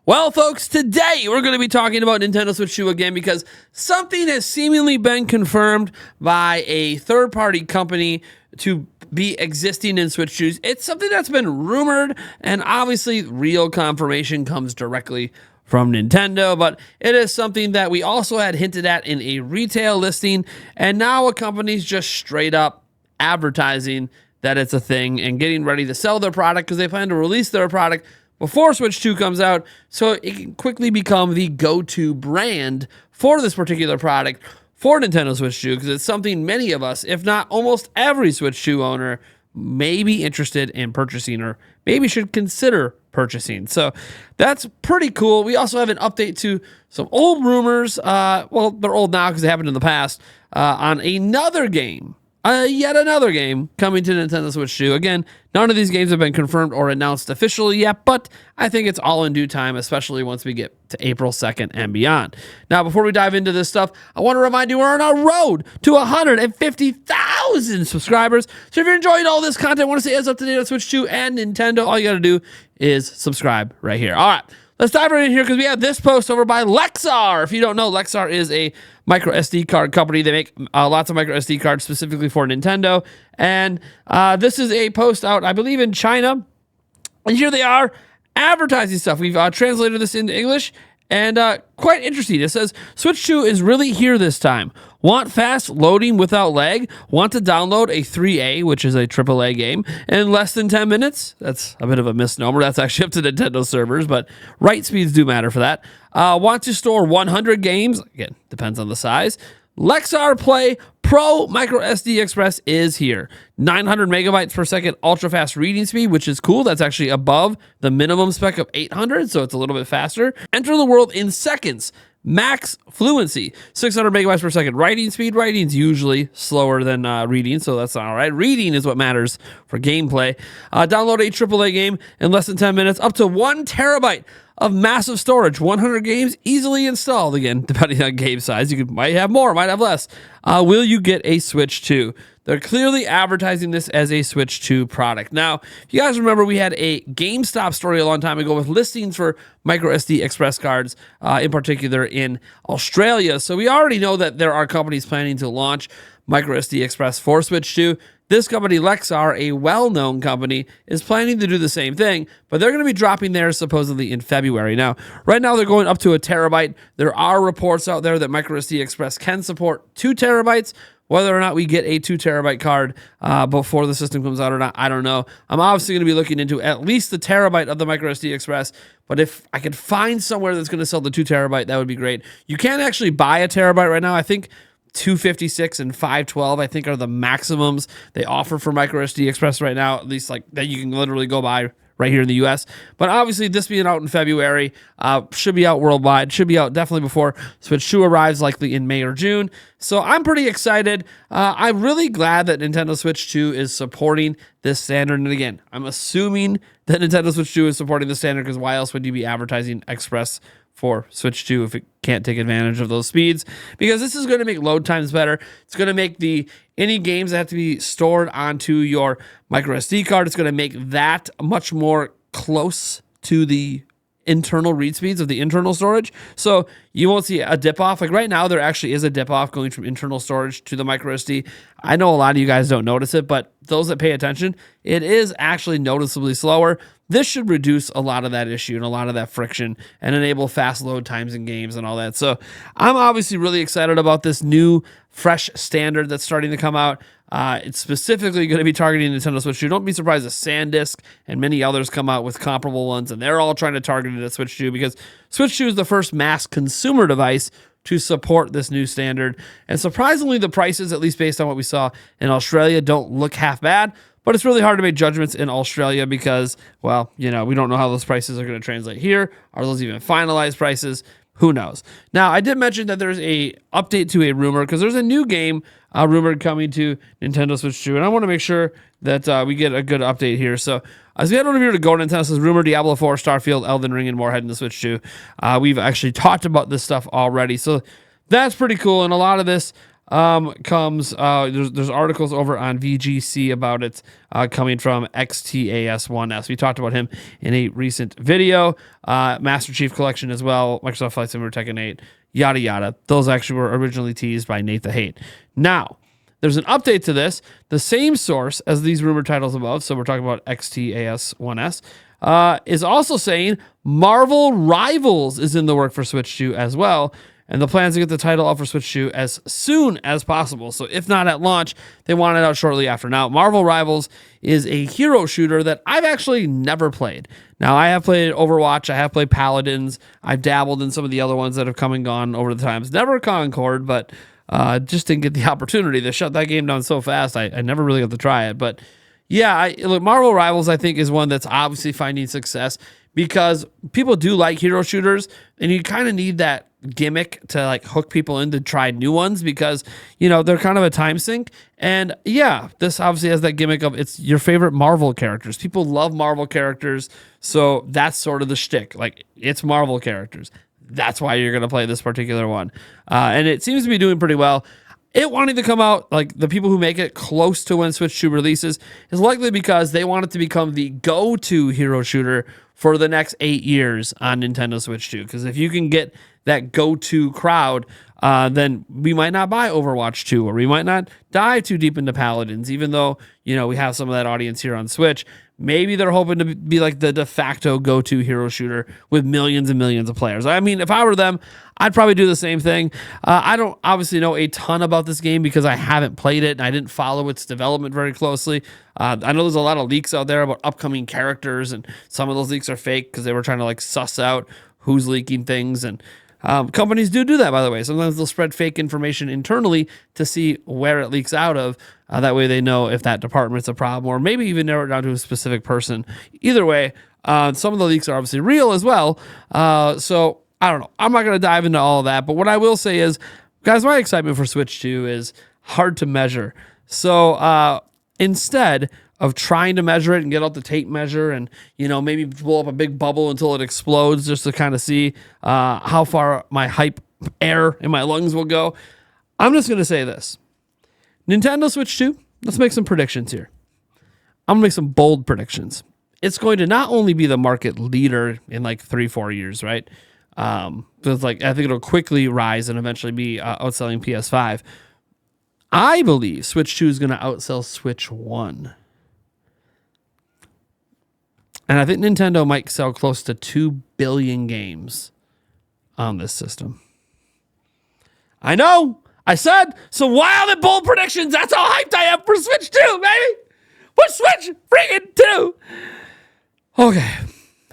Well, folks, today we're going to be talking about Nintendo Switch 2 again because something has seemingly been confirmed by a third-party company to be existing in Switch 2s. It's something that's been rumored, and obviously real confirmation comes directly from Nintendo, but it is something that we also had hinted at in a retail listing, and now a company's just straight up advertising that it's a thing and getting ready to sell their product because they plan to release their product before Switch 2 comes out, so it can quickly become the go-to brand for this particular product for Nintendo Switch 2, because it's something many of us, if not almost every Switch 2 owner, may be interested in purchasing or maybe should consider purchasing. So that's pretty cool. We also have an update to some old rumors. Well, they're old now because they happened in the past, on another game. Yet another game coming to Nintendo Switch 2. Again, none of these games have been confirmed or announced officially yet, but I think it's all in due time, especially once we get to April 2nd and beyond. Now, before we dive into this stuff, I want to remind you we're on our road to 150,000 subscribers. So if you're enjoying all this content, want to stay as up to date on Switch 2 and Nintendo, all you got to do is subscribe right here. All right. Let's dive right in here because we have this post over by Lexar. If you don't know, Lexar is a micro SD card company. They make lots of micro SD cards specifically for Nintendo. And this is a post out, I believe, in China. And here they are advertising stuff. We've translated this into English. And quite interesting. It says, Switch 2 is really here this time. Want fast loading without lag? Want to download a 3A, which is a AAA game, in less than 10 minutes? That's a bit of a misnomer. That's actually up to Nintendo servers, but write speeds do matter for that. Want to store 100 games? Again, depends on the size. Lexar Play Pro Micro SD Express is here. 900 megabytes per second ultra fast reading speed, which is cool. That's actually above the minimum spec of 800, so it's a little bit faster. Enter the world in seconds. Max fluency, 600 megabytes per second writing speed. Writing's usually slower than reading, so that's all right. Reading is what matters for gameplay. Download a AAA game in less than 10 minutes. Up to 1 terabyte of massive storage. 100 games easily installed. Again, depending on game size, might have more, might have less. Will you get a Switch 2? They're clearly advertising this as a Switch 2 product. Now, if you guys remember, we had a GameStop story a long time ago with listings for micro SD Express cards, in particular in Australia. So we already know that there are companies planning to launch micro SD Express for Switch 2. This company, Lexar, a well-known company, is planning to do the same thing, but they're going to be dropping theirs supposedly in February. Now, right now they're going up to 1 terabyte. There are reports out there that micro SD Express can support 2 terabytes. Whether or not we get a 2 terabyte card before the system comes out or not, I don't know. I'm obviously going to be looking into at least the terabyte of the micro SD Express, but if I could find somewhere that's going to sell the 2 terabyte, that would be great. You can actually buy a terabyte right now. I think 256 and 512, I think, are the maximums they offer for micro SD Express right now, at least like that you can literally go buy right here in the US. But obviously, this being out in February, should be out worldwide, should be out definitely before Switch 2 arrives, likely in May or June. So I'm pretty excited. I'm really glad that Nintendo Switch 2 is supporting this standard. And again, I'm assuming that Nintendo Switch 2 is supporting the standard because why else would you be advertising Express for Switch 2 if it can't take advantage of those speeds? Because this is going to make load times better. It's going to make any games that have to be stored onto your micro SD card, it's going to make that much more close to the internal read speeds of the internal storage. So you won't see a dip off. Like right now, there actually is a dip off going from internal storage to the micro SD. I know a lot of you guys don't notice it, but those that pay attention, it is actually noticeably slower. This should reduce a lot of that issue and a lot of that friction and enable fast load times in games and all that. So I'm obviously really excited about this new fresh standard that's starting to come out. It's specifically going to be targeting Nintendo Switch 2. Don't be surprised if SanDisk and many others come out with comparable ones, and they're all trying to target it at Switch 2 because Switch 2 is the first mass consumer device to support this new standard. And surprisingly, the prices, at least based on what we saw in Australia, don't look half bad. But it's really hard to make judgments in Australia because, well, we don't know how those prices are going to translate here. Are those even finalized prices? Who knows? Now, I did mention that there's a update to a rumor because there's a new game rumored coming to Nintendo Switch 2, and I want to make sure that we get a good update here. So, as we head over here to Go Nintendo, says rumor Diablo 4, Starfield, Elden Ring, and more heading to Switch 2. We've actually talked about this stuff already, so that's pretty cool. And a lot of this comes, there's articles over on VGC about it coming from XTAS1S. We talked about him in a recent video. Master Chief Collection as well, Microsoft Flight Simulator Tekken 8, yada yada. Those actually were originally teased by Nate the Hate. Now, there's an update to this. The same source as these rumored titles above, so we're talking about XTAS1S, is also saying Marvel Rivals is in the work for Switch 2 as well. And the plans to get the title out for Switch 2 as soon as possible. So if not at launch, they want it out shortly after. Now, Marvel Rivals is a hero shooter that I've actually never played. Now, I have played Overwatch. I have played Paladins. I've dabbled in some of the other ones that have come and gone over the times. Never Concord, but just didn't get the opportunity. They shut that game down so fast, I never really got to try it. But yeah, look, Marvel Rivals, I think, is one that's obviously finding success because people do like hero shooters, and you kind of need that gimmick to like hook people in to try new ones because, you know, they're kind of a time sink. And yeah, this obviously has that gimmick of it's your favorite Marvel characters. People love Marvel characters, so that's sort of the shtick. Like, it's Marvel characters. That's why you're going to play this particular one. And it seems to be doing pretty well. It wanting to come out, like the people who make it close to when Switch 2 releases, is likely because they want it to become the go-to hero shooter for the next 8 years on Nintendo Switch 2. Because if you can get that go-to crowd, then we might not buy Overwatch 2, or we might not dive too deep into Paladins, even though, you know, we have some of that audience here on Switch. Maybe they're hoping to be like the de facto go-to hero shooter with millions and millions of players. I mean, if I were them, I'd probably do the same thing. I don't obviously know a ton about this game because I haven't played it and I didn't follow its development very closely. I know there's a lot of leaks out there about upcoming characters, and some of those leaks are fake because they were trying to like suss out who's leaking things. And companies do that, by the way. Sometimes they'll spread fake information internally to see where it leaks out of. That way they know if that department's a problem, or maybe even narrow it down to a specific person. Either way, some of the leaks are obviously real as well. So I don't know. I'm not going to dive into all of that. But what I will say is, guys, my excitement for Switch 2 is hard to measure. So instead of trying to measure it and get out the tape measure and, you know, maybe blow up a big bubble until it explodes just to kind of see how far my hype air in my lungs will go, I'm just going to say this. Nintendo Switch 2, let's make some predictions here. I'm going to make some bold predictions. It's going to not only be the market leader in like 3-4 years, right? It's like, I think it'll quickly rise and eventually be outselling PS5. I believe Switch 2 is going to outsell Switch 1. And I think Nintendo might sell close to 2 billion games on this system. I know. I said some wild and bold predictions. That's how hyped I am for Switch 2, baby. For Switch freaking 2. Okay.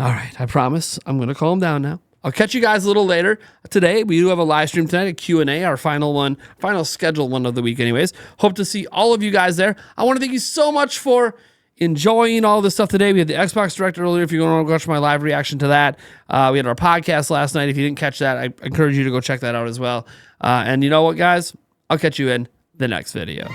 All right. I promise I'm going to calm down now. I'll catch you guys a little later. Today, we do have a live stream tonight, a Q&A, our final scheduled one of the week anyways. Hope to see all of you guys there. I want to thank you so much for enjoying all this stuff today. We had the Xbox Direct earlier. If you want to watch my live reaction to that, we had our podcast last night. If you didn't catch that, I encourage you to go check that out as well. And you know what, guys? I'll catch you in the next video.